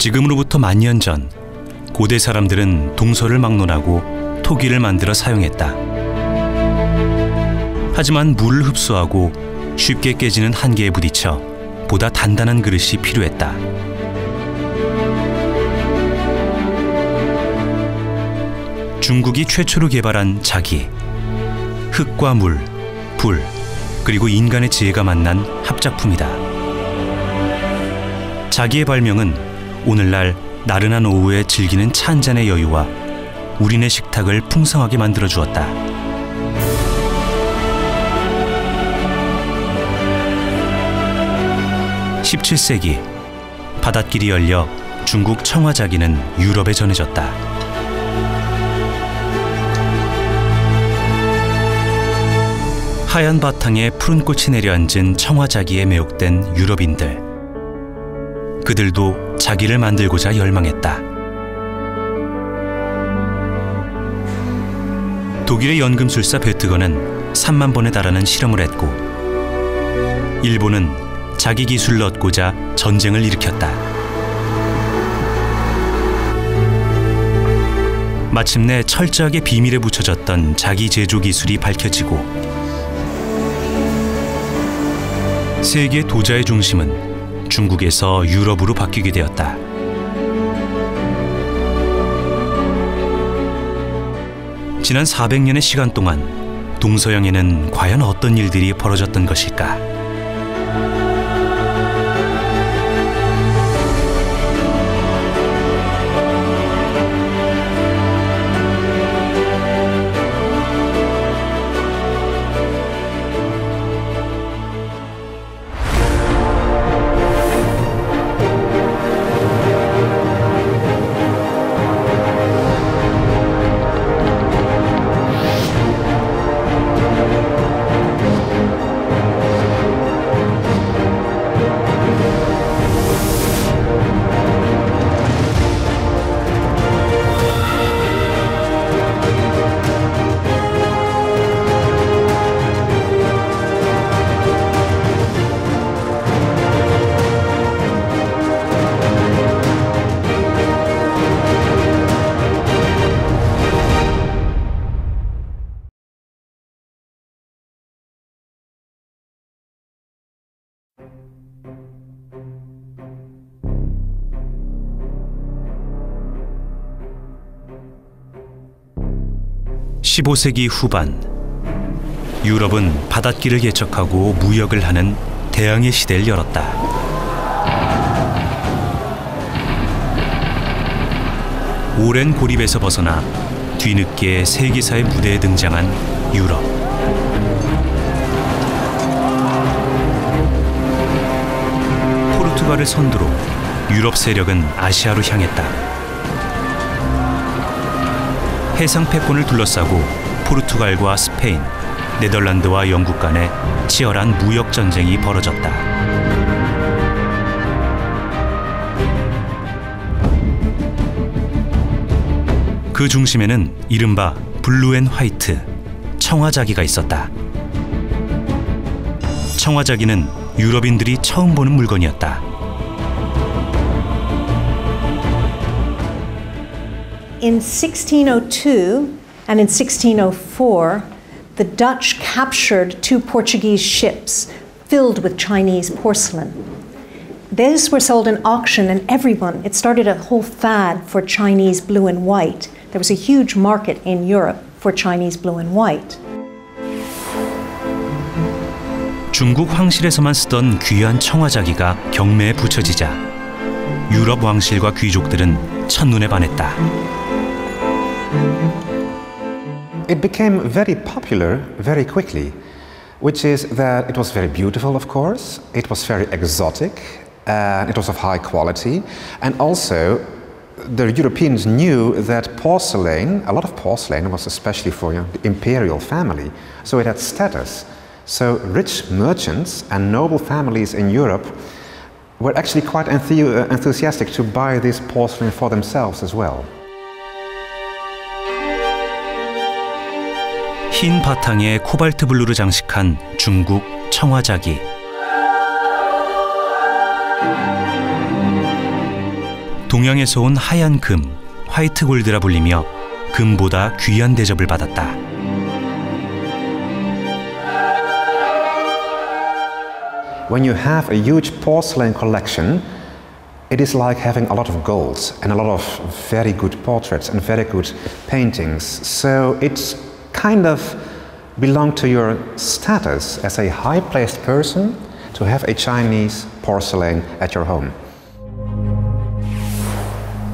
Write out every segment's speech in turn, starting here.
지금으로부터 만년 전 고대 사람들은 동서를 막론하고 토기를 만들어 사용했다. 하지만 물을 흡수하고 쉽게 깨지는 한계에 부딪혀 보다 단단한 그릇이 필요했다. 중국이 최초로 개발한 자기, 흙과 물, 불, 그리고 인간의 지혜가 만난 합작품이다. 자기의 발명은 오늘날 나른한 오후에 즐기는 차 한 잔의 여유와 우리네 식탁을 풍성하게 만들어 주었다. (17세기) 바닷길이 열려 중국 청화자기는 유럽에 전해졌다. 하얀 바탕에 푸른 꽃이 내려앉은 청화자기에 매혹된 유럽인들. 그들도 자기를 만들고자 열망했다. 독일의 연금술사 베트건은 3만 번에 달하는 실험을 했고, 일본은 자기 기술을 얻고자 전쟁을 일으켰다. 마침내 철저하게 비밀에 붙여졌던 자기 제조 기술이 밝혀지고, 세계 도자의 중심은 중국에서 유럽으로 바뀌게 되었다. 지난 400년의 시간 동안 동서양에는 과연 어떤 일들이 벌어졌던 것일까? (15세기) 후반, 유럽은 바닷길을 개척하고 무역을 하는 대항해 시대를 열었다. 오랜 고립에서 벗어나 뒤늦게 세계사의 무대에 등장한 유럽. 포르투갈을 선두로 유럽 세력은 아시아로 향했다. 해상 패권을 둘러싸고 포르투갈과 스페인, 네덜란드와 영국 간에 치열한 무역 전쟁이 벌어졌다. 그 중심에는 이른바 블루 앤 화이트, 청화자기가 있었다. 청화자기는 유럽인들이 처음 보는 물건이었다. In 1602 and in 1604, the Dutch captured 2 Portuguese ships filled with Chinese porcelain. These were sold in auction, and it started a whole fad for Chinese blue and white. There was a huge market in Europe for Chinese blue and white. 중국 황실에서만 쓰던 귀한 청화자기가 경매에 붙여지자 유럽 왕실과 귀족들은 첫눈에 반했다. It became very popular very quickly, which is that it was very beautiful, of course, it was very exotic, and it was of high quality, and also the Europeans knew that porcelain, a lot of porcelain was especially for the imperial family, so it had status. So rich merchants and noble families in Europe were actually quite enthusiastic to buy this porcelain for themselves as well. 흰 바탕에 코발트 블루를 장식한 중국 청화자기. 동양에서 온 하얀 금, 화이트 골드라 불리며 금보다 귀한 대접을 받았다. When you have a huge porcelain collection, it is like having a lot of gold and a lot of very good portraits and very good paintings. So it's kind of belonged to your status as a high-placed person to have a Chinese porcelain at your home.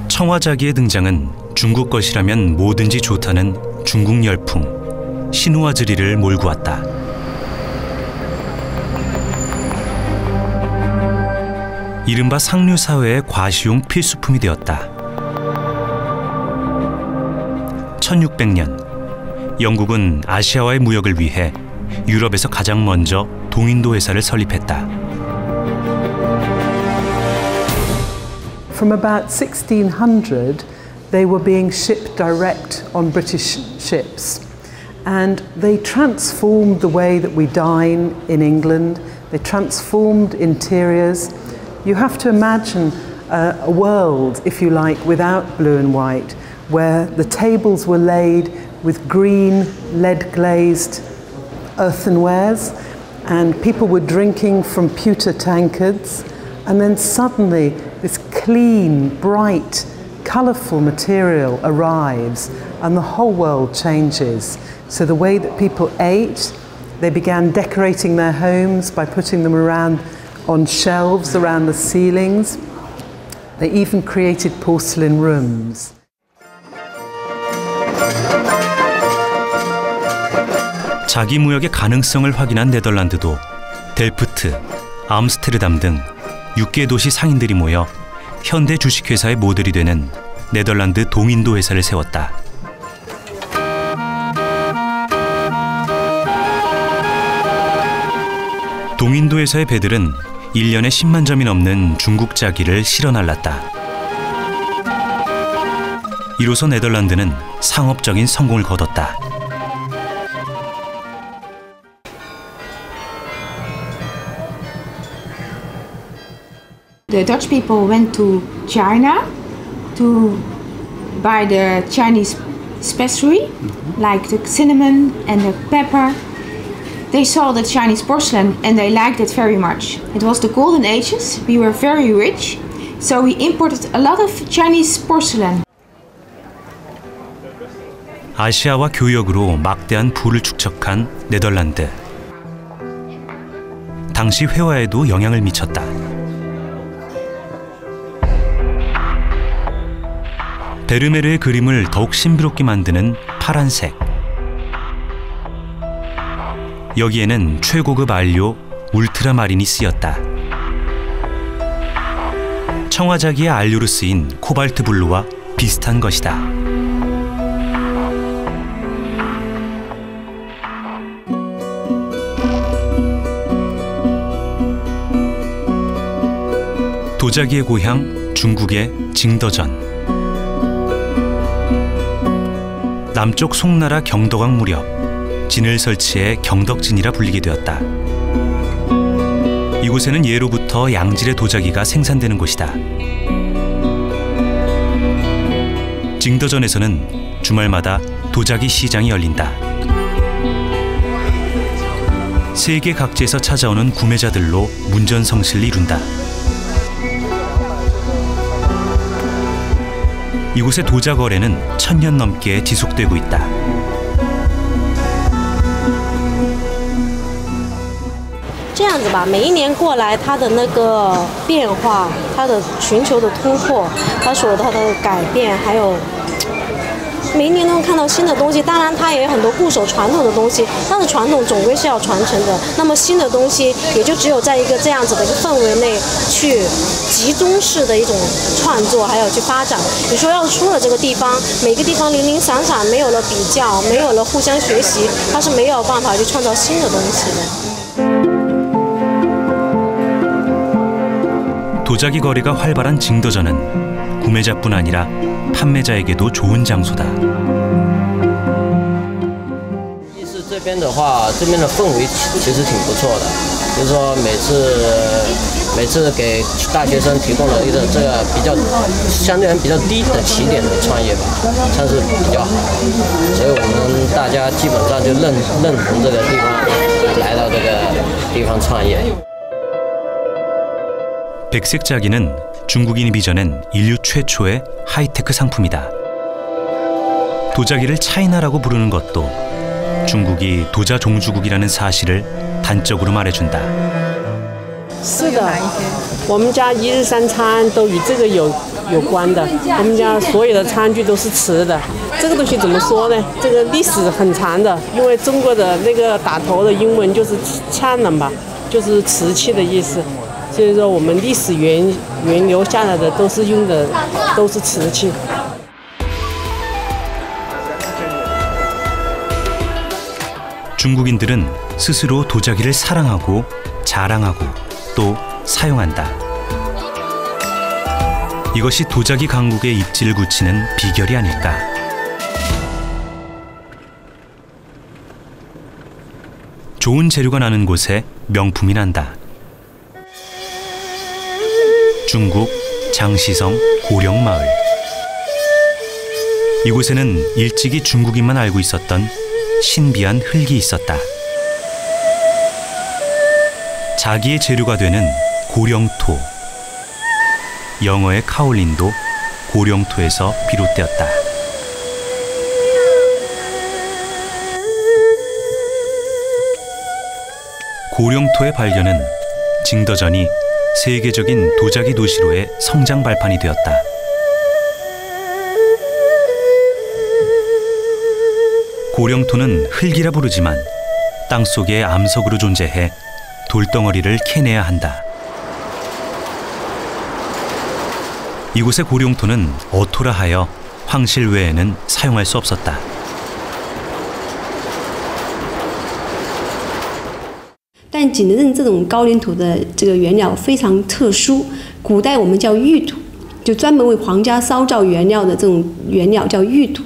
청화자기의 등장은 중국 것이라면 뭐든지 좋다는 중국 열풍, 신우아즈리를 몰고 왔다. 이른바 상류 사회의 과시용 필수품이 되었다. 1600년 영국은 아시아와의 무역을 위해 유럽에서 가장 먼저 동인도 회사를 설립했다. From about 1600, they were being shipped direct on British ships, and they transformed the way that we dine in England. They transformed interiors. You have to imagine a world, if you like, without blue and white, where the tables were laid with green, lead-glazed earthenwares, and people were drinking from pewter tankards, and then suddenly this clean, bright, colourful material arrives, and the whole world changes. So the way that people ate, they began decorating their homes by putting them around on shelves around the ceilings. They even created porcelain rooms. 자기 무역의 가능성을 확인한 네덜란드도 델프트, 암스테르담 등 6개 도시 상인들이 모여 현대 주식회사의 모델이 되는 네덜란드 동인도 회사를 세웠다. 동인도 회사의 배들은 1년에 10만 점이 넘는 중국 자기를 실어 날랐다. 이로써 네덜란드는 상업적인 성공을 거뒀다. The Dutch people went to China to buy the Chinese specialty, like the cinnamon and the pepper. They saw the Chinese porcelain and they liked it very much. It was the golden ages, we were very rich, so we imported a lot of Chinese porcelain. 아시아와 교역으로 막대한 부를 축적한 네덜란드. 당시 회화에도 영향을 미쳤다. 베르메르의 그림을 더욱 신비롭게 만드는 파란색. 여기에는 최고급 안료 울트라마린이 쓰였다. 청화자기의 안료로 쓰인 코발트 블루와 비슷한 것이다. 도자기의 고향 중국의 징더전. 남쪽 송나라 경덕왕 무렵 진을 설치해 경덕진이라 불리게 되었다. 이곳에는 예로부터 양질의 도자기가 생산되는 곳이다. 징더전에서는 주말마다 도자기 시장이 열린다. 세계 각지에서 찾아오는 구매자들로 문전성시를 이룬다. 이곳의 도자 거래는 1000년 넘게 지속되고 있다. 这样子吧，每一年过来，它的那个变化，它的寻求的突破，它的改变，还有每一年都能看到新的东西。当然，它也有很多固守传统的东西，但是传统总归是要传承的。那么新的东西，也就只有在一个这样子的一个氛围内去集中式的一种创作，还有去发展。你说要出了这个地方，每个地方零零散散，没有了比较，没有了互相学习，它是没有办法去创造新的东西的。 도자기 거래가 활발한 징더전은 구매자뿐 아니라 판매자에게도 좋은 장소다. 夜市这边的话，这边的氛围其实挺不错的，就是说每次每次给大学生提供了一个这个比较相对比较低的起点的创业吧，算是比较好。所以我们大家基本上就认同这个地方，来到这个地方创业。 백색 자기는 중국인이 빚어낸 인류 최초의 하이테크 상품이다. 도자기를 차이나라고 부르는 것도 중국이 도자 종주국이라는 사실을 단적으로 말해준다. 是的，我们家一日三餐都与这个有关的。我们家所有的餐具都是瓷的。这个东西怎么说呢？这个历史很长的，因为中国的那个打头的英文就是灿烂吧，就是瓷器的意思。 所以说，我们历史源流下来的都是用的都是瓷器。 중국인들은 스스로 도자기를 사랑하고 자랑하고 또 사용한다. 이것이 도자기 강국의 입지를 굳히는 비결이 아닐까. 좋은 재료가 나는 곳에 명품이 난다. 중국 장시성 고령마을. 이곳에는 일찍이 중국인만 알고 있었던 신비한 흙이 있었다. 자기의 재료가 되는 고령토. 영어의 카올린도 고령토에서 비롯되었다. 고령토의 발견은 징더전이 세계적인 도자기 도시로의 성장 발판이 되었다. 고령토는 흙이라 부르지만 땅속에 암석으로 존재해 돌덩어리를 캐내야 한다. 이곳의 고령토는 어토라 하여 황실 외에는 사용할 수 없었다. 但景德镇这种高岭土的这个原料非常特殊，古代我们叫玉土，就专门为皇家烧造原料的这种原料叫玉土。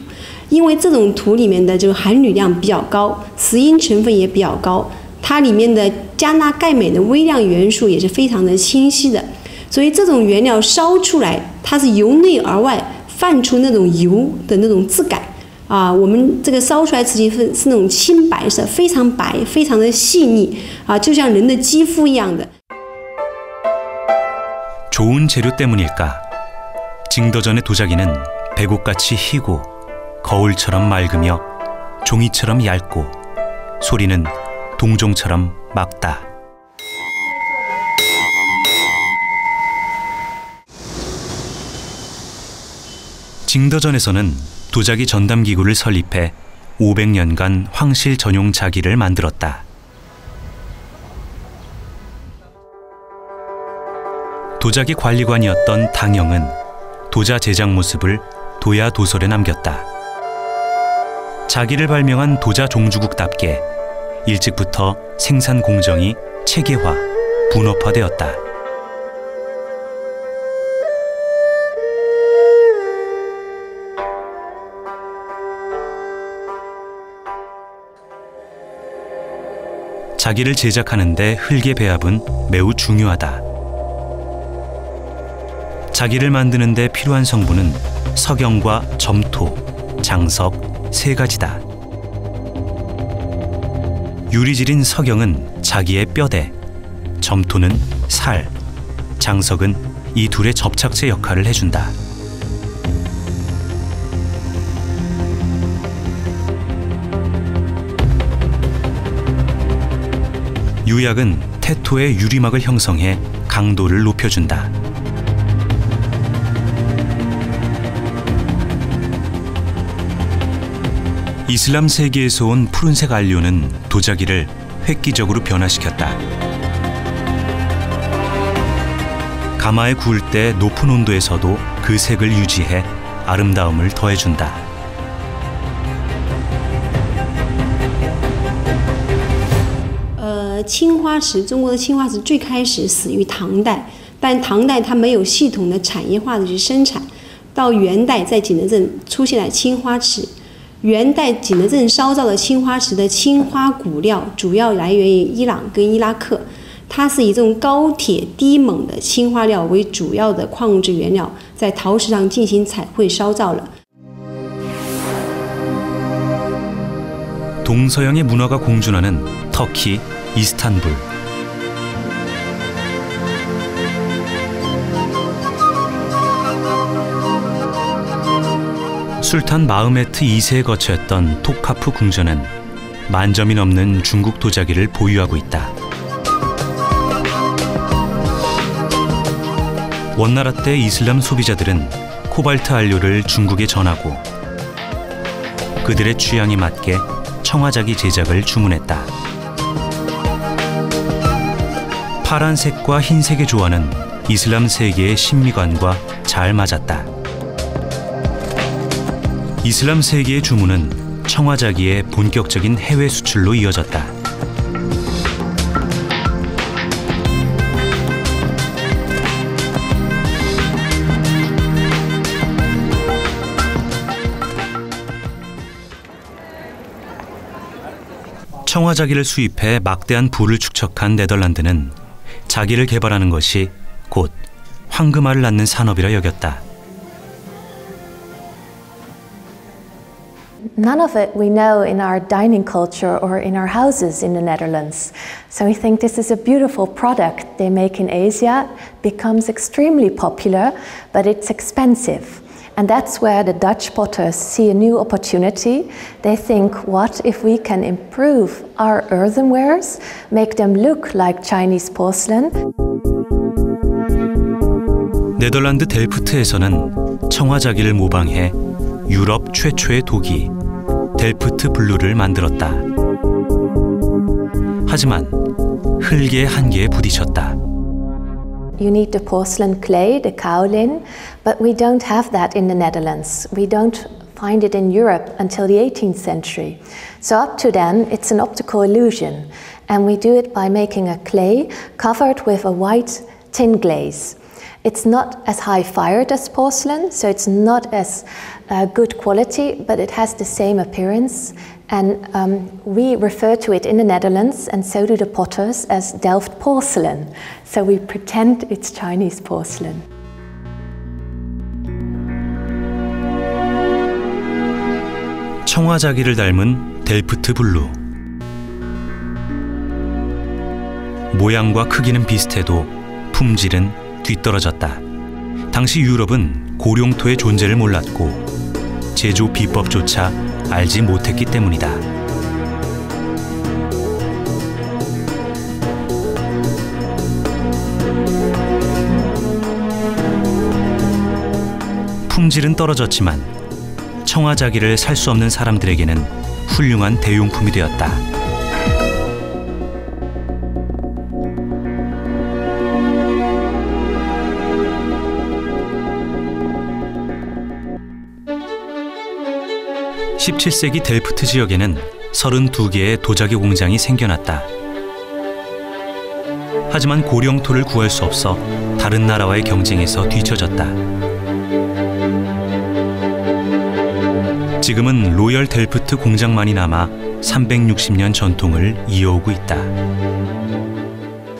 因为这种土里面的这个含铝量比较高，石英成分也比较高，它里面的加钠钙镁的微量元素也是非常的清晰的，所以这种原料烧出来，它是由内而外泛出那种油的那种质感。 啊，我们这个烧出来瓷器是那种青白色，非常白，非常的细腻啊，就像人的肌肤一样的。 좋은 재료 때문일까? 징더전의 도자기는 백옥같이 희고 거울처럼 맑으며 종이처럼 얇고 소리는 동종처럼 맑다. 징더전에서는 도자기 전담 기구를 설립해 500년간 황실 전용 자기를 만들었다. 도자기 관리관이었던 당영은 도자 제작 모습을 도야 도설에 남겼다. 자기를 발명한 도자 종주국답게 일찍부터 생산 공정이 체계화, 분업화되었다. 자기를 제작하는 데 흙의 배합은 매우 중요하다. 자기를 만드는 데 필요한 성분은 석영과 점토, 장석 세 가지다. 유리질인 석영은 자기의 뼈대, 점토는 살, 장석은 이 둘의 접착제 역할을 해준다. 유약은 태토의 유리막을 형성해 강도를 높여준다. 이슬람 세계에서 온 푸른색 안료는 도자기를 획기적으로 변화시켰다. 가마에 구울 때 높은 온도에서도 그 색을 유지해 아름다움을 더해준다. 青花瓷，中国的青花瓷最开始始于唐代，但唐代它没有系统的产业化的去生产。到元代，在景德镇出现了青花瓷。元代景德镇烧造的青花瓷的青花骨料主要来源于伊朗跟伊拉克，它是以这种高铁低锰的氢化料为主要的矿物质原料，在陶石上进行彩绘烧造了。 동서양의 문화가 공존하는 터키 이스탄불. 술탄 마흐메트 2세의 거처였던 톱카프 궁전은 만점이 넘는 중국 도자기를 보유하고 있다. 원나라 때 이슬람 소비자들은 코발트 안료를 중국에 전하고 그들의 취향에 맞게 청화자기 제작을 주문했다. 파란색과 흰색의 조화는 이슬람 세계의 신미관과 잘 맞았다. 이슬람 세계의 주문은 청화자기의 본격적인 해외 수출로 이어졌다. 청화자기를 수입해 막대한 부를 축적한 네덜란드는 자기를 개발하는 것이 곧 황금알을 낳는 산업이라 여겼다. None of it we know in our dining culture or in our houses in the Netherlands. So we think this is a beautiful product they make in Asia, becomes extremely popular, but it's expensive. And that's where the Dutch potters see a new opportunity. They think, what if we can improve our earthenwares, make them look like Chinese porcelain? 네덜란드 델프트에서는 청화자기를 모방해 유럽 최초의 도기, 델프트 블루를 만들었다. 하지만 흙의 한계에 부딪혔다. You need the porcelain clay, the kaolin, but we don't have that in the Netherlands. We don't find it in Europe until the 18th century. So up to then, it's an optical illusion. And we do it by making a clay covered with a white tin glaze. It's not as high-fired as porcelain, so it's not as good quality, but it has the same appearance. And we refer to it in the Netherlands, and so do the potters, as Delft porcelain. So we pretend it's Chinese porcelain. 청화자기를 닮은 델프트 블루. 모양과 크기는 비슷해도 품질은 뒤떨어졌다. 당시 유럽은 고룡토의 존재를 몰랐고 제조 비법조차 알지 못했기 때문이다. 품질은 떨어졌지만 청화자기를 살 수 없는 사람들에게는 훌륭한 대용품이 되었다. (17세기) 델프트 지역에는 32개의 도자기 공장이 생겨났다. 하지만 고령토를 구할 수 없어 다른 나라와의 경쟁에서 뒤처졌다. 지금은 로열 델프트 공장만이 남아 360년 전통을 이어오고 있다.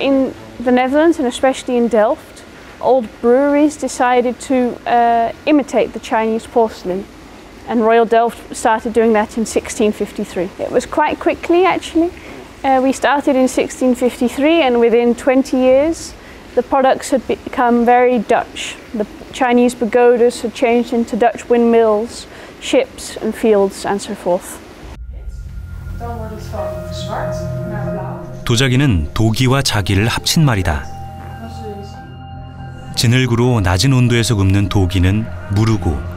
In the Netherlands and especially in Delft, old breweries decided to imitate the Chinese porcelain. And Royal Delft started doing that in 1653. It was quite quickly, actually. We started in 1653, and within 20 years, the products had become very Dutch. The Chinese pagodas had changed into Dutch windmills, ships and fields, and so forth. 도자기는 도기와 자기를 합친 말이다. 진흙으로 낮은 온도에서 굽는 도기는 무르고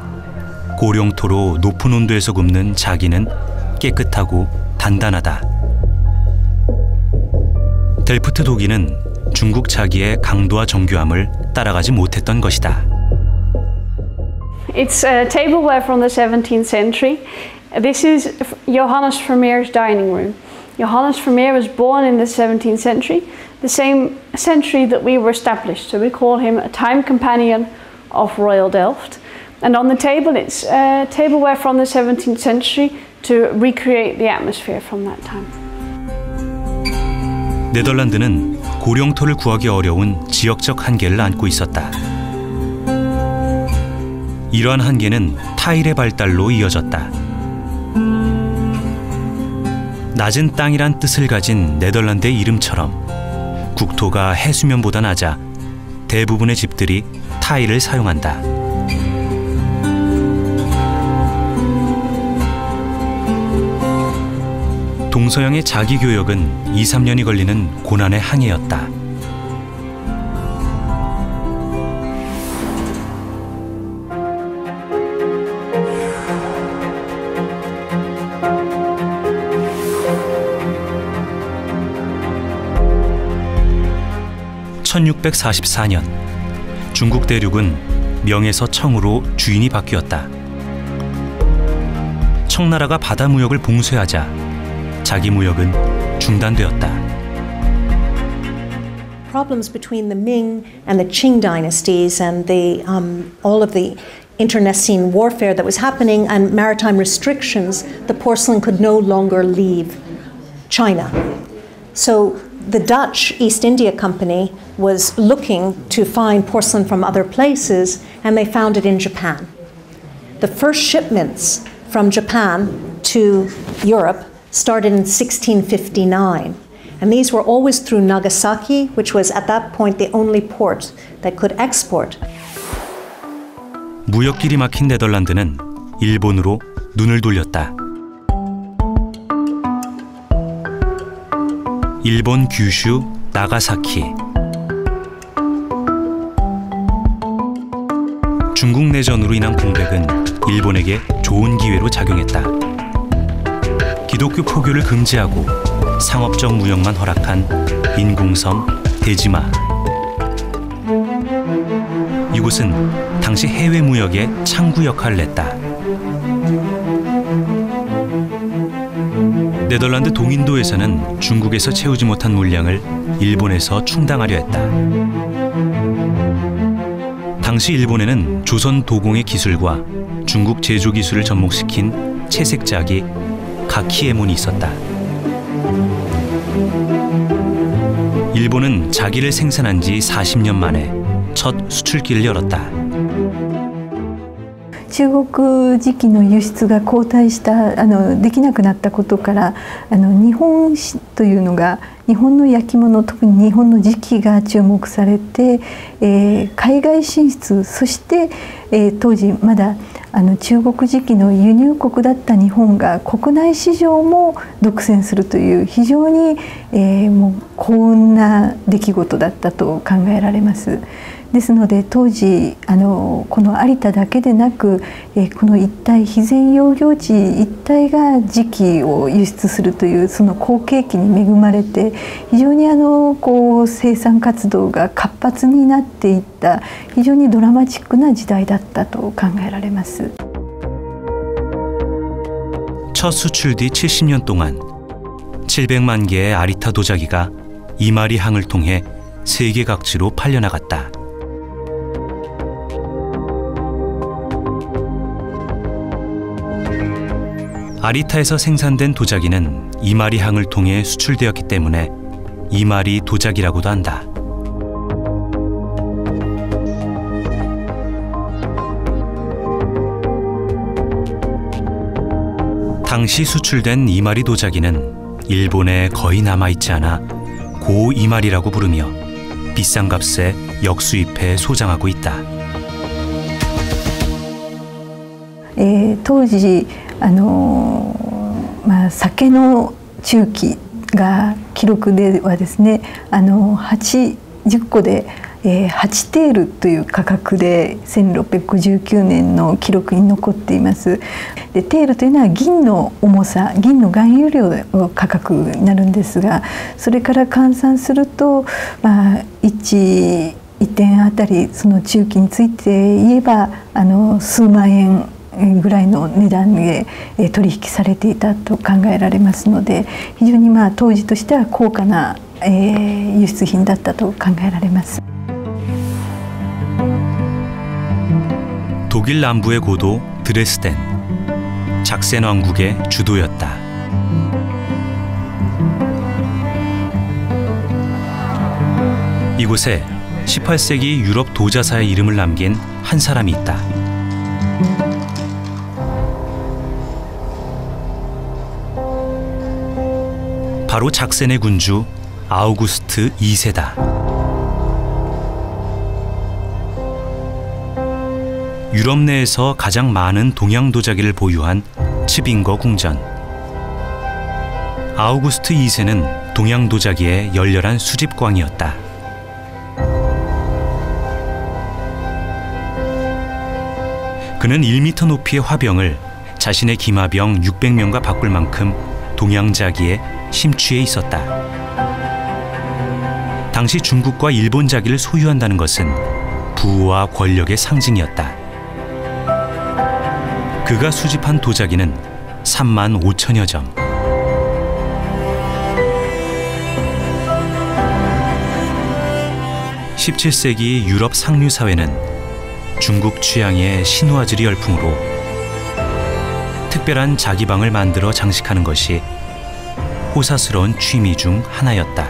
고령토로 높은 온도에서 굽는 자기는 깨끗하고 단단하다. 델프트 도기는 중국 자기의 강도와 정교함을 따라가지 못했던 것이다. It's tableware from the 17th century. This is Johannes Vermeer's dining room. Johannes Vermeer was born in the 17th century, the same century that we were established. So we call him a time companion of Royal Delft. And on the table, it's tableware from the 17th century to recreate the atmosphere from that time. 네덜란드는 고령토를 구하기 어려운 지역적 한계를 안고 있었다. 이러한 한계는 타일의 발달로 이어졌다. 낮은 땅이란 뜻을 가진 네덜란드의 이름처럼 국토가 해수면보다 낮아 대부분의 집들이 타일을 사용한다. 동서양의 자기교역은 2~3년이 걸리는 고난의 항해였다. (1644년) 중국 대륙은 명에서 청으로 주인이 바뀌었다. 청나라가 바다 무역을 봉쇄하자 자기 무역은 중단되었다. Problems between the Ming and the Qing dynasties and the all of the internecine warfare that was happening and maritime restrictions, the porcelain could no longer leave China. So the Dutch East India Company was looking to find porcelain from other places, and they found it in Japan. The first shipments from Japan to Europe started in 1659, and these were always through Nagasaki, which was at that point the only port that could export. 무역길이 막힌 네덜란드는 일본으로 눈을 돌렸다. 일본 규슈, 나가사키. 중국 내전으로 인한 공백은 일본에게 좋은 기회로 작용했다. 기독교 포교를 금지하고 상업적 무역만 허락한 인공섬 대지마. 이곳은 당시 해외 무역의 창구 역할을 했다. 네덜란드 동인도에서는 중국에서 채우지 못한 물량을 일본에서 충당하려 했다. 당시 일본에는 조선 도공의 기술과 중국 제조 기술을 접목시킨 채색작이 가키에몬이 있었다. 일본은 자기를 생산한 지 40년 만에 첫 수출길을 열었다. 中国磁器の輸出が後退したできなくなったことから日本というのが日本の焼き物特に日本の磁器が注目されて、海外進出そして、当時まだ中国磁器の輸入国だった日本が国内市場も独占するという非常に、もう幸運な出来事だったと考えられます。ですので当時この有田だけでなく、この一帯肥前養業地一帯が磁器を輸出するというその好景気に恵まれて非常にこう生産活動が活発になっていった非常にドラマチックな時代だったと考えられます。 첫 수출 뒤 70년 동안 700만 개의 아리타 도자기가 이마리 항을 통해 세계 각지로 팔려나갔다. 아리타에서 생산된 도자기는 이마리 항을 통해 수출되었기 때문에 이마리 도자기라고도 한다. 당시 수출된 이마리 도자기는 일본에 거의 남아있지 않아 고 이마리라고 부르며 비싼 값에 역수입해 소장하고 있다. 当時酒の中期が記録ではですね10個で8テールという価格で1659年の記録に残っています。でテールというのは銀の重さ銀の含有量の価格になるんですがそれから換算すると、1点あたりその中期について言えば数万円ぐらいの値段で取引されていたと考えられますので非常に当時としては高価な輸出品だったと考えられます。 독일 남부의 고도 드레스덴, 작센 왕국의 주도였다. 이곳에 18세기 유럽 도자사의 이름을 남긴 한 사람이 있다. 바로 작센의 군주 아우구스트 2세다. 유럽 내에서 가장 많은 동양 도자기를 보유한 츠빙거 궁전. 아우구스트 2세는 동양 도자기의 열렬한 수집광이었다. 그는 1m 높이의 화병을 자신의 기마병 600명과 바꿀 만큼 동양자기에 심취해 있었다. 당시 중국과 일본 자기를 소유한다는 것은 부와 권력의 상징이었다. 그가 수집한 도자기는 35,000여 점. (17세기) 유럽 상류 사회는 중국 취향의 신화즈리 열풍으로 특별한 자기방을 만들어 장식하는 것이 호사스러운 취미 중 하나였다.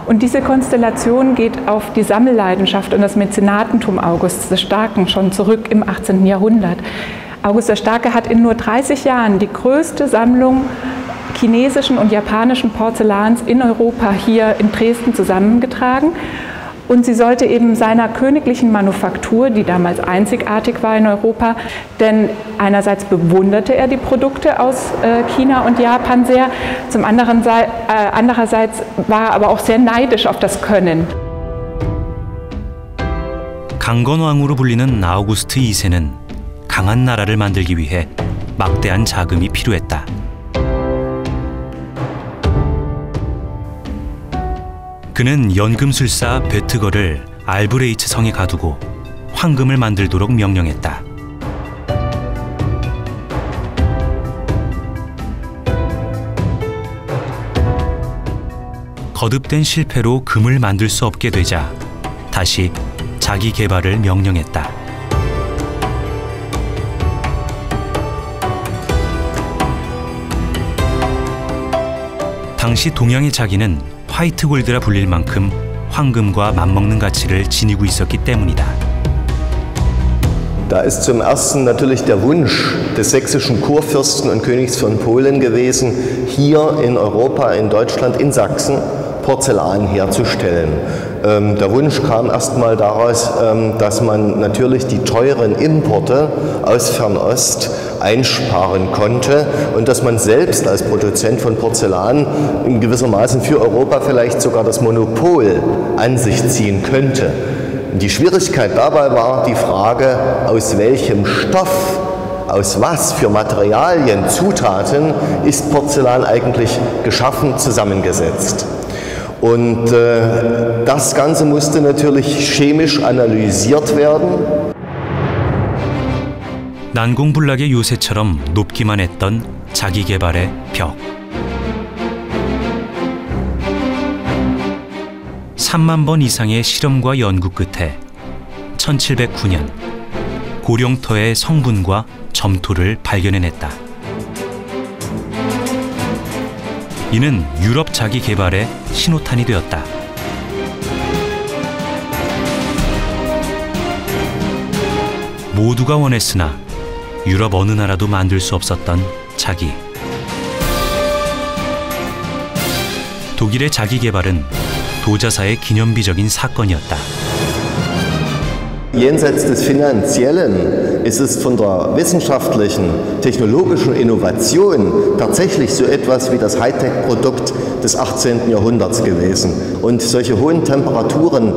Und diese Konstellation geht auf die Sammelleidenschaft und das Mäzenatentum Augusts des Starken schon zurück im 18. Jahrhundert. August der Starke hat in nur 30 Jahren die größte Sammlung chinesischen und japanischen Porzellans in Europa hier in Dresden zusammengetragen. Und sie sollte eben seiner königlichen Manufaktur, die damals einzigartig war in Europa, denn einerseits bewunderte er die Produkte aus China und Japan sehr, andererseits war er aber auch sehr neidisch auf das Können. 강건왕으로 불리는 아우구스트 2세는 강한 나라를 만들기 위해 막대한 자금이 필요했다. 그는 연금술사 베트거를 알브레이츠 성에 가두고 황금을 만들도록 명령했다. 거듭된 실패로 금을 만들 수 없게 되자 다시 자기 개발을 명령했다. 당시 동양의 자기는 화이트 골드라 불릴 만큼 황금과 맞먹는 가치를 지니고 있었기 때문이다. Da ist zum ersten natürlich der Wunsch des sächsischen Kurfürsten und Königs von Polen gewesen, hier in Europa, in Deutschland, in Sachsen Porzellan herzustellen. Der Wunsch kam erstmal daraus, dass man natürlich die teuren Importe aus Fernost einsparen konnte und dass man selbst als Produzent von Porzellan in gewissermaßen für Europa vielleicht sogar das Monopol an sich ziehen könnte. Die Schwierigkeit dabei war die Frage, aus welchem Stoff, aus was für Materialien, Zutaten ist Porzellan eigentlich geschaffen, zusammengesetzt. Und das Ganze musste natürlich chemisch analysiert werden. 난공불락의 요새처럼 높기만 했던 자기 개발의 벽. 3만 번 이상의 실험과 연구 끝에 1709년 고령터의 성분과 점토를 발견해냈다. 이는 유럽 자기 개발의 신호탄이 되었다. 모두가 원했으나 유럽 어느 나라도 만들 수 없었던 자기. 독일의 자기 개발은 도자사의 기념비적인 사건이었다. Jenseits des Finanziellen ist es von der wissenschaftlichen, technologischen Innovation tatsächlich so etwas wie das Hightech-Produkt des 18. Jahrhunderts gewesen. Und solche hohen Temperaturen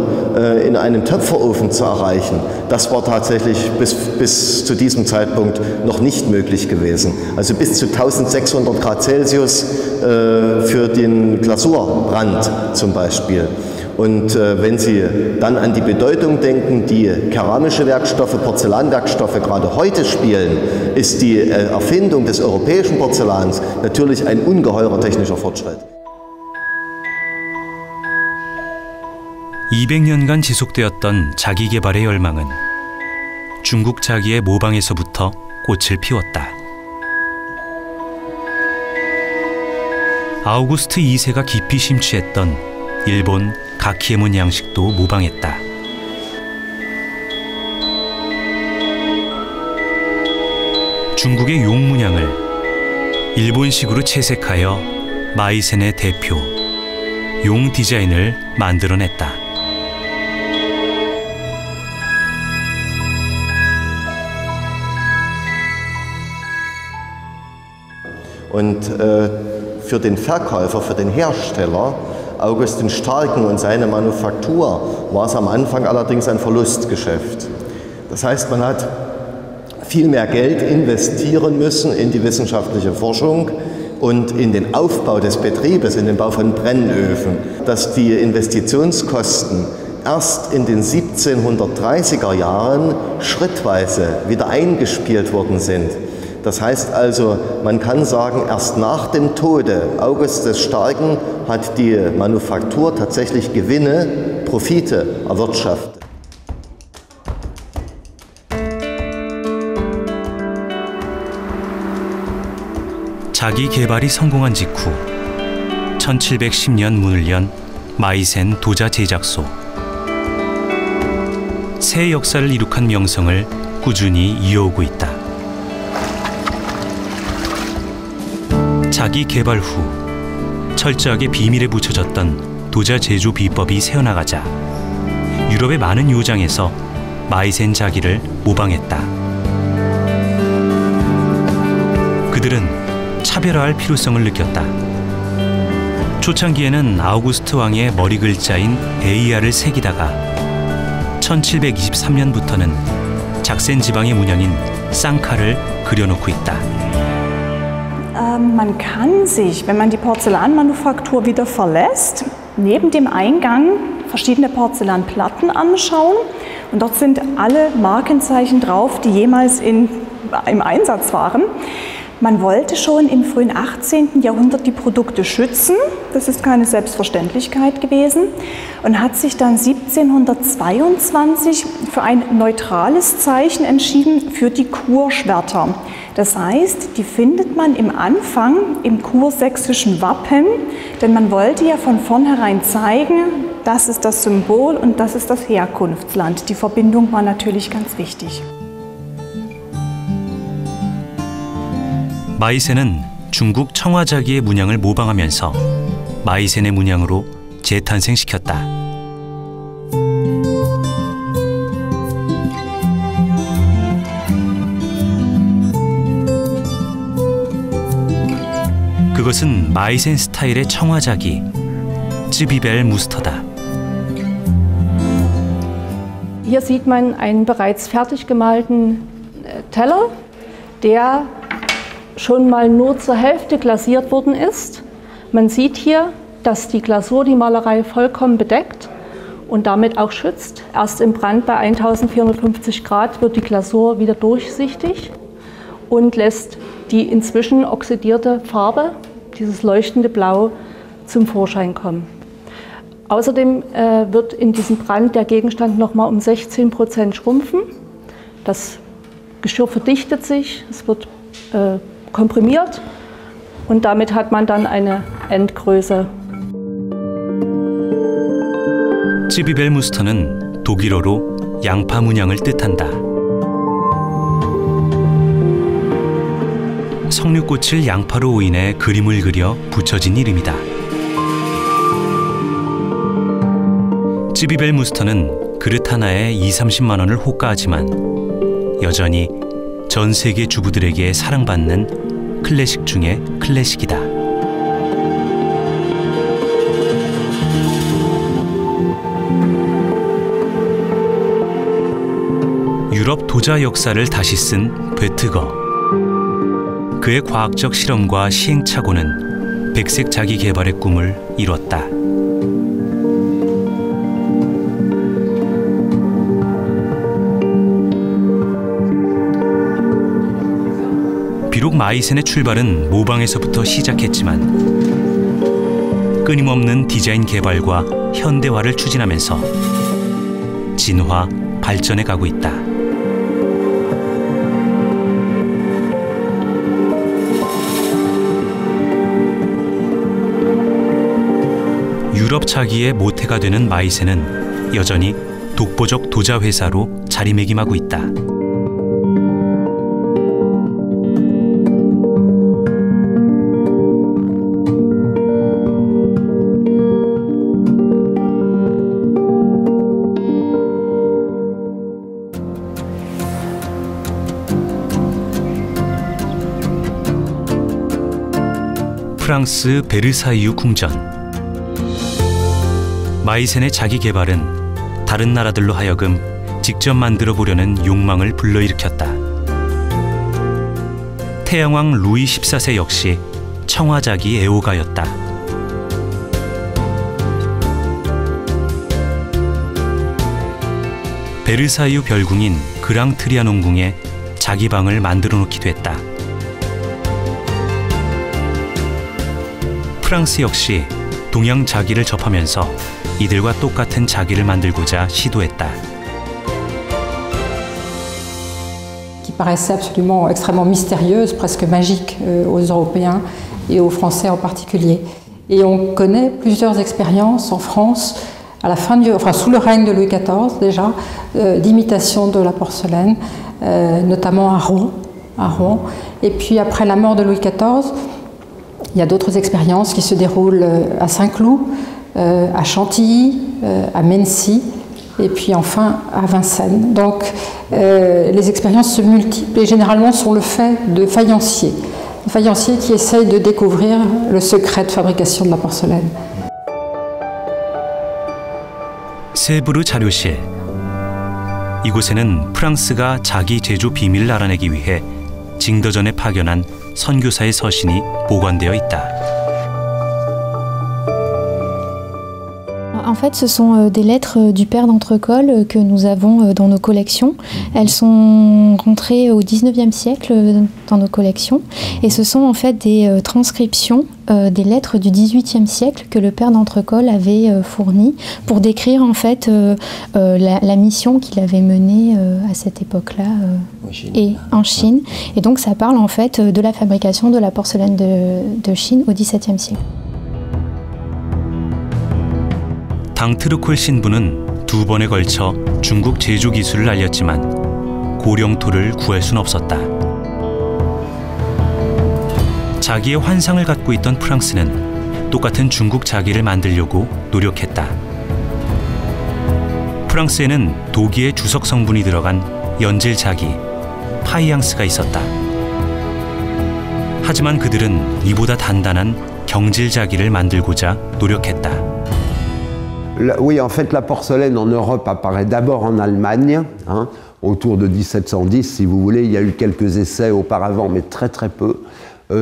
in einem Töpferofen zu erreichen, das war tatsächlich bis zu diesem Zeitpunkt noch nicht möglich gewesen. Also bis zu 1600 Grad Celsius für den Glasurbrand zum Beispiel. Und wenn Sie dann an die Bedeutung denken, die keramische Werkstoffe, Porzellanwerkstoffe gerade heute spielen, ist die Erfindung des europäischen Porzellans natürlich ein ungeheurer technischer Fortschritt. 200년간 지속되었던 자기 개발의 열망은 중국 자기의 모방에서부터 꽃을 피웠다. 아우구스트 2세가 깊이 심취했던 일본 가키에몬 양식도 모방했다. 중국의 용 문양을 일본식으로 채색하여 마이센의 대표 용 디자인을 만들어냈다. Und für den Verkäufer, für den Hersteller, August den Starken und seine Manufaktur, war es am Anfang allerdings ein Verlustgeschäft. Das heißt, man hat viel mehr Geld investieren müssen in die wissenschaftliche Forschung und in den Aufbau des Betriebes, in den Bau von Brennöfen, dass die Investitionskosten erst in den 1730er Jahren schrittweise wieder eingespielt worden sind. Das heißt also, man kann sagen, erst nach dem Tode August des Starken hat die Manufaktur tatsächlich Gewinne, Profite erwirtschaftet. 자기 개발이 성공한 직후 1710년 문을 연 마이센 도자 제작소. 새 역사를 이룩한 명성을 꾸준히 이어오고 있다. 자기 개발 후 철저하게 비밀에 붙여졌던 도자 제조 비법이 새어나가자 유럽의 많은 요장에서 마이센 자기를 모방했다. 그들은 차별화할 필요성을 느꼈다. 초창기에는 아우구스트 왕의 머리 글자인 에이아를 새기다가 1723년부터는 작센 지방의 문양인 쌍카를 그려놓고 있다. Man kann sich, wenn man die Porzellanmanufaktur wieder verlässt, neben dem Eingang verschiedene Porzellanplatten anschauen. Und dort sind alle Markenzeichen drauf, die jemals im Einsatz waren. Man wollte schon im frühen 18. Jahrhundert die Produkte schützen, das ist keine Selbstverständlichkeit gewesen, und hat sich dann 1722 für ein neutrales Zeichen entschieden, für die Kurschwerter. Das heißt, die findet man im Anfang im kursächsischen Wappen, denn man wollte ja von vornherein zeigen, das ist das Symbol und das ist das Herkunftsland. Die Verbindung war natürlich ganz wichtig. 마이센은 중국 청화자기의 문양을 모방하면서 마이센의 문양으로 재탄생시켰다. 그것은 마이센 스타일의 청화자기, 쯔비벨 무스터다. Hier sieht man einen bereits fertig gemalten Teller, der schon mal nur zur Hälfte glasiert worden ist. Man sieht hier, dass die Glasur die Malerei vollkommen bedeckt und damit auch schützt. Erst im Brand bei 1450 Grad wird die Glasur wieder durchsichtig und lässt die inzwischen oxidierte Farbe, dieses leuchtende Blau, zum Vorschein kommen. Außerdem wird in diesem Brand der Gegenstand nochmal um 16% schrumpfen. Das Geschirr verdichtet sich, es wird komprimiert und damit hat man dann eine Endgröße. 쯔비벨 무스터는 독일어로 양파 문양을 뜻한다. 석류꽃을 양파로 오인해 그림을 그려 붙여진 이름이다. 쯔비벨 무스터는 그릇 하나에 20-30만 원을 호가하지만 여전히 전 세계 주부들에게 사랑받는 클래식 중의 클래식이다. 유럽 도자 역사를 다시 쓴 베트거. 그의 과학적 실험과 시행착오는 백색 자기 개발의 꿈을 이뤘다. 비록 마이센의 출발은 모방에서부터 시작했지만 끊임없는 디자인 개발과 현대화를 추진하면서 진화, 발전해 가고 있다. 유럽 자기의 모태가 되는 마이센은 여전히 독보적 도자 회사로 자리매김하고 있다. 프랑스 베르사유 궁전. 마이센의 자기 개발은 다른 나라들로 하여금 직접 만들어 보려는 욕망을 불러일으켰다. 태양왕 루이 14세 역시 청화자기 애호가였다. 베르사유 별궁인 그랑 트리아논궁에 자기 방을 만들어 놓기도 했다. 프랑스 역시 동양 자기를 접하면서 이들과 똑같은 자기를 만들고자 시도했다. Qui paraissait absolument extrêmement mystérieuse, presque magique aux Européens et aux Français en particulier. Et on connaît plusieurs expériences en France, à la fin sous le règne de Louis XIV déjà, d'imitation de la porcelaine, notamment à Rouen. Et puis après la mort de Louis XIV, il y a d'autres expériences qui se déroulent à Saint-Cloud, à Chantilly, à Mency et puis enfin à Vincennes. Donc les expériences se multiplient et généralement sont le fait de faïenciers. Des faïenciers qui essayent de découvrir le secret de fabrication de la porcelaine. 세브르 자료실. 이곳에는 프랑스가 자기 제조 비밀을 알아내기 위해 징더전에 파견한 선교사의 서신이 보관되어 있다. En fait, ce sont des lettres du père d'Entrecolle que nous avons dans nos collections. Elles sont rentrées au XIXe siècle dans nos collections. Et ce sont en fait des transcriptions des lettres du XVIIIe siècle que le père d'Entrecolle avait fournies pour décrire en fait la mission qu'il avait menée à cette époque-là et en Chine. Et donc ça parle en fait de la fabrication de la porcelaine de Chine au XVIIe siècle. 당트르콜 신부는 2번에 걸쳐 중국 제조 기술을 알렸지만 고령토를 구할 순 없었다. 자기의 환상을 갖고 있던 프랑스는 똑같은 중국 자기를 만들려고 노력했다. 프랑스에는 도기의 주석 성분이 들어간 연질 자기, 파이앙스가 있었다. 하지만 그들은 이보다 단단한 경질 자기를 만들고자 노력했다. Oui, en fait, la porcelaine en Europe apparaît d'abord en Allemagne, autour de 1710, si vous voulez. Il y a eu quelques essais auparavant, mais très très peu.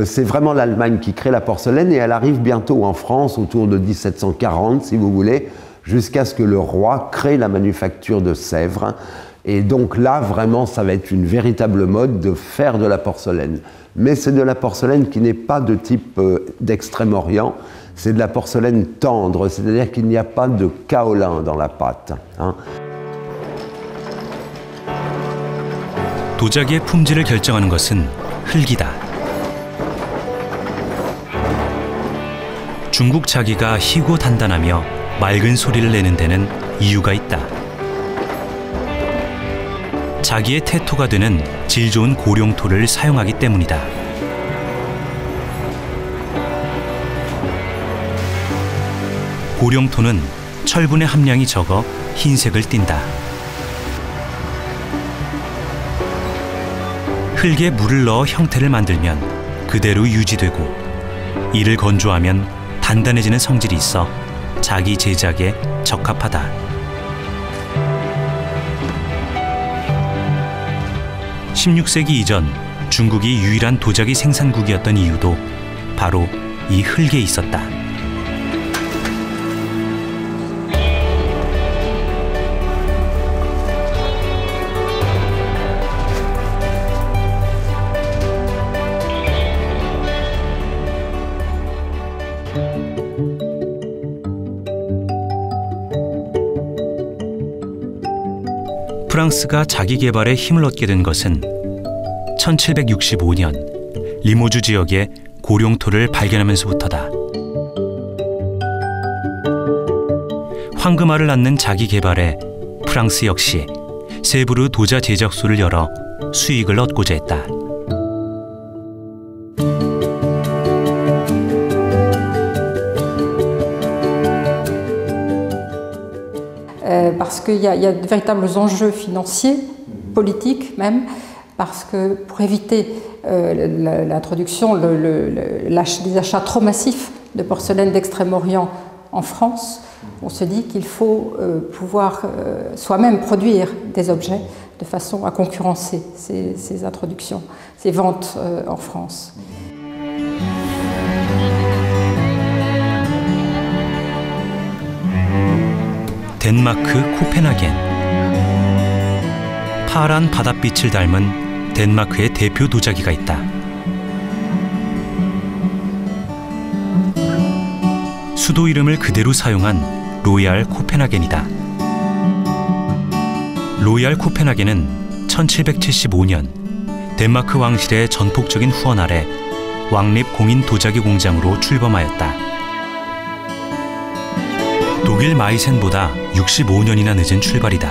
C'est vraiment l'Allemagne qui crée la porcelaine et elle arrive bientôt en France, autour de 1740, si vous voulez, jusqu'à ce que le roi crée la manufacture de Sèvres. Et donc là, vraiment, ça va être une véritable mode de faire de la porcelaine. Mais c'est de la porcelaine qui n'est pas de type d'Extrême-Orient. C'est de la porcelaine tendre, c'est-à-dire qu'il n'y a pas de kaolin dans la pâte. 도자기의 품질을 결정하는 것은 흙이다. 중국 자기가 희고 단단하며 맑은 소리를 내는 데는 이유가 있다. 자기의 태토가 되는 질 좋은 고령토를 사용하기 때문이다. 고령토는 철분의 함량이 적어 흰색을 띈다. 흙에 물을 넣어 형태를 만들면 그대로 유지되고 이를 건조하면 단단해지는 성질이 있어 자기 제작에 적합하다. (16세기) 이전 중국이 유일한 도자기 생산국이었던 이유도 바로 이 흙에 있었다. 프랑스가 자기 개발에 힘을 얻게 된 것은 1765년 리모주 지역의 고령토를 발견하면서부터다. 황금알을 낳는 자기 개발에 프랑스 역시 세브르 도자 제작소를 열어 수익을 얻고자 했다. Parce qu'il y a de véritables enjeux financiers, politiques même, parce que pour éviter l'introduction, les achats trop massifs de porcelaine d'Extrême-Orient en France, on se dit qu'il faut pouvoir soi-même produire des objets de façon à concurrencer ces introductions, ces ventes en France. 덴마크 코펜하겐. 파란 바닷빛을 닮은 덴마크의 대표 도자기가 있다. 수도 이름을 그대로 사용한 로얄 코펜하겐이다. 로얄 코펜하겐은 1775년 덴마크 왕실의 전폭적인 후원 아래 왕립 공인 도자기 공장으로 출범하였다. 독일 마이센보다 65년이나 늦은 출발이다.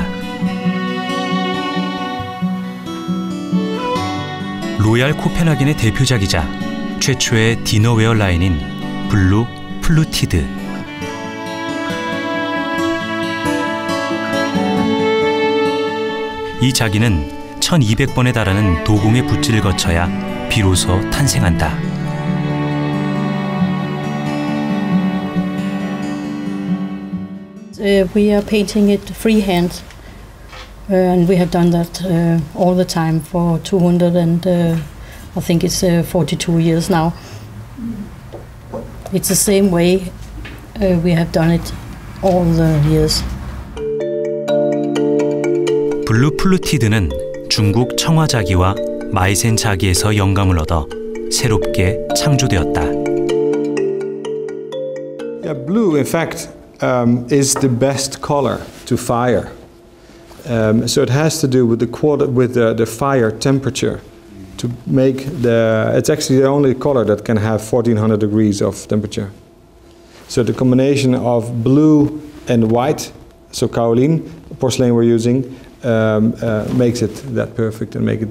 로얄 코펜하겐의 대표작이자 최초의 디너웨어 라인인 블루 플루티드. 이 자기는 1200번에 달하는 도공의 붓질을 거쳐야 비로소 탄생한다. We are painting it freehand, and we have done that all the time for 200 and I think it's 42 years now. It's the same way we have done it all the years. 블루 플루티드는 중국 청화자기와 마이센 자기에서 영감을 얻어 새롭게 창조되었다. Yeah, blue, in fact, is the best color to fire. So it has to do with the fire temperature. To make it's actually the only color that can have 1400 degrees of temperature. So the combination of blue and white, so kaolin porcelain we're using, makes it that perfect and make it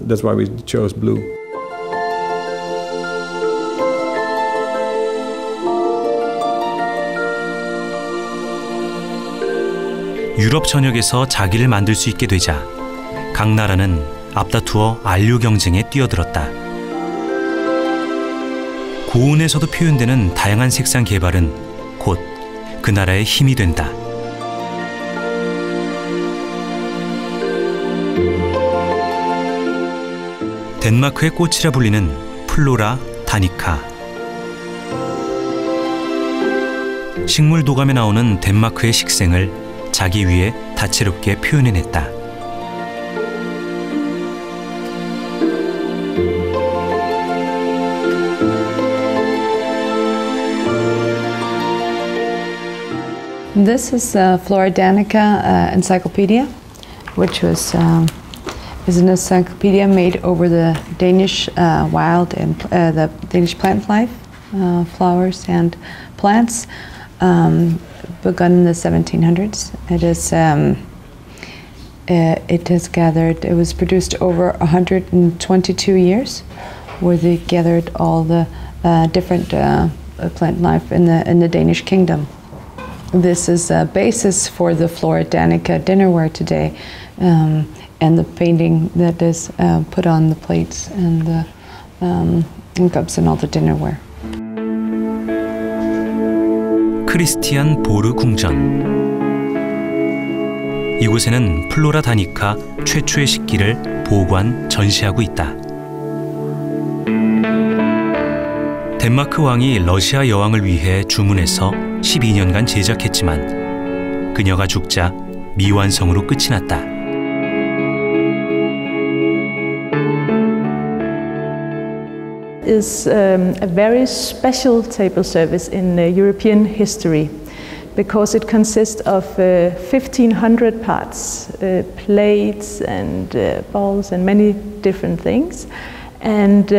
that's why we chose blue. 유럽 전역에서 자기를 만들 수 있게 되자 각 나라는 앞다투어 안료 경쟁에 뛰어들었다. 고온에서도 표현되는 다양한 색상 개발은 곧 그 나라의 힘이 된다. 덴마크의 꽃이라 불리는 플로라 다니카. 식물 도감에 나오는 덴마크의 식생을 자기 위에 다채롭게 표현해냈다. This is Flora Danica Encyclopedia, which is an encyclopedia made over the Danish wild and the Danish plant life, flowers and plants, begun in the 1700s. It was produced over 122 years, where they gathered all the different plant life in the Danish kingdom. This is a basis for the Flora Danica dinnerware today, and the painting that is put on the plates and the cups and all the dinnerware. 크리스티안 보르 궁전. 이곳에는 플로라 다니카 최초의 식기를 보관, 전시하고 있다. 덴마크 왕이 러시아 여왕을 위해 주문해서 12년간 제작했지만 그녀가 죽자 미완성으로 끝이 났다. Is a very special table service in European history because it consists of 1,500 parts, plates and bowls and many different things, and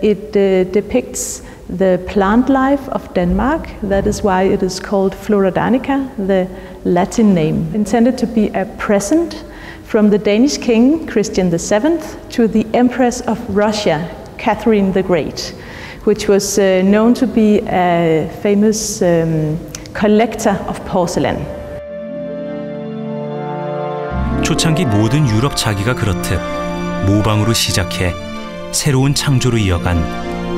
it depicts the plant life of Denmark. That is why it is called Flora Danica, the Latin name, intended to be a present from the Danish king Christian VII to the Empress of Russia, Catherine the Great, which was known to be a famous collector of porcelain. 초창기 모든 유럽 자기가 그렇듯 모방으로 시작해 새로운 창조로 이어간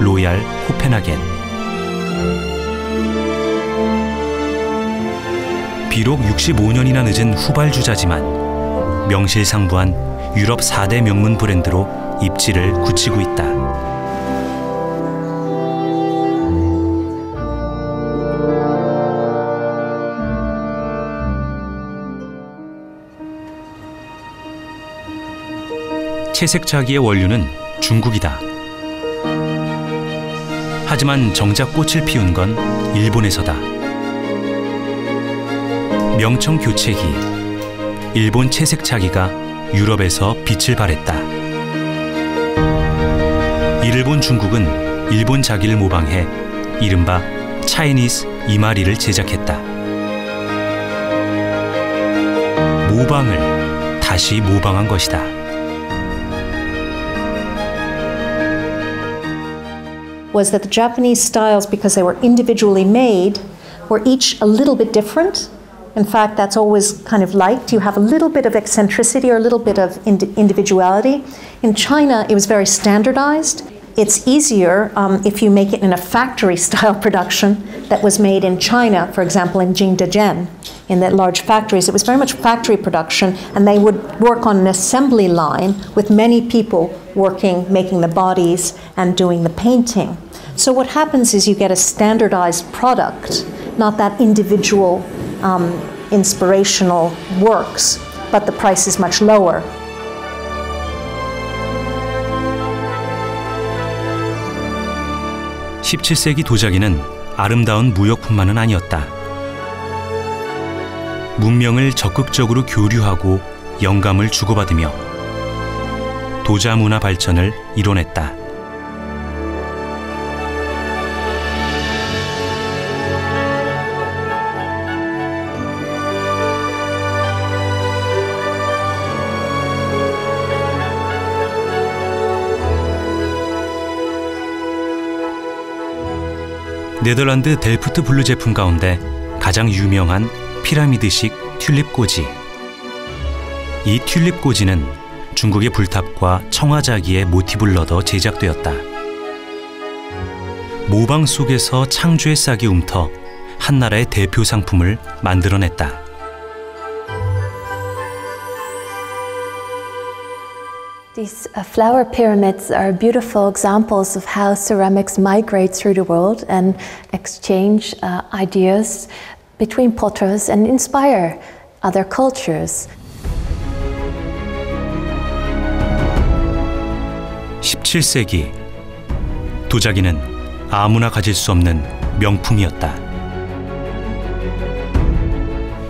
로얄 코펜하겐. 비록 65년이나 늦은 후발주자지만 명실상부한 유럽 4대 명문 브랜드로 입지를 굳히고 있다. 채색 자기의 원료는 중국이다. 하지만 정작 꽃을 피운 건 일본에서다. 명청 교체기, 일본 채색 자기가 유럽에서 빛을 발했다. 이를 본 중국은 일본 자기를 모방해 이른바 차이니스 이마리를 제작했다. 모방을 다시 모방한 것이다. Was that the Japanese styles, because they were individually made, were each a little bit different. In fact, that's always kind of liked. You have a little bit of eccentricity or a little bit of individuality. In China, it was very standardized. It's easier if you make it in a factory-style production that was made in China, for example, in Jingdezhen, in the large factories. It was very much factory production, and they would work on an assembly line with many people working, making the bodies and doing the painting. So what happens is you get a standardized product, not that individual inspirational works, but the price is much lower. (17세기) 도자기는 아름다운 무역품만은 아니었다. 문명을 적극적으로 교류하고 영감을 주고받으며 도자 문화 발전을 이뤄냈다. 네덜란드 델프트 블루 제품 가운데 가장 유명한 피라미드식 튤립 꼬지. 이 튤립 꼬지는 중국의 불탑과 청화자기의 모티브를 얻어 제작되었다. 모방 속에서 창조의 싹이 움터 한 나라의 대표 상품을 만들어냈다. These flower pyramids are beautiful examples of how ceramics migrate through the world and exchange ideas between potters and inspire other cultures. 17세기 도자기는 아무나 가질 수 없는 명품이었다.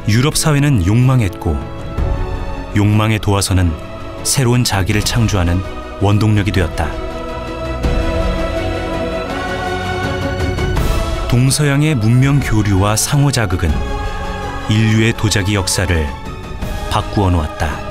유럽 사회는 욕망했고 욕망에 도와서는 새로운 자기를 창조하는 원동력이 되었다. 동서양의 문명 교류와 상호 자극은 인류의 도자기 역사를 바꾸어 놓았다.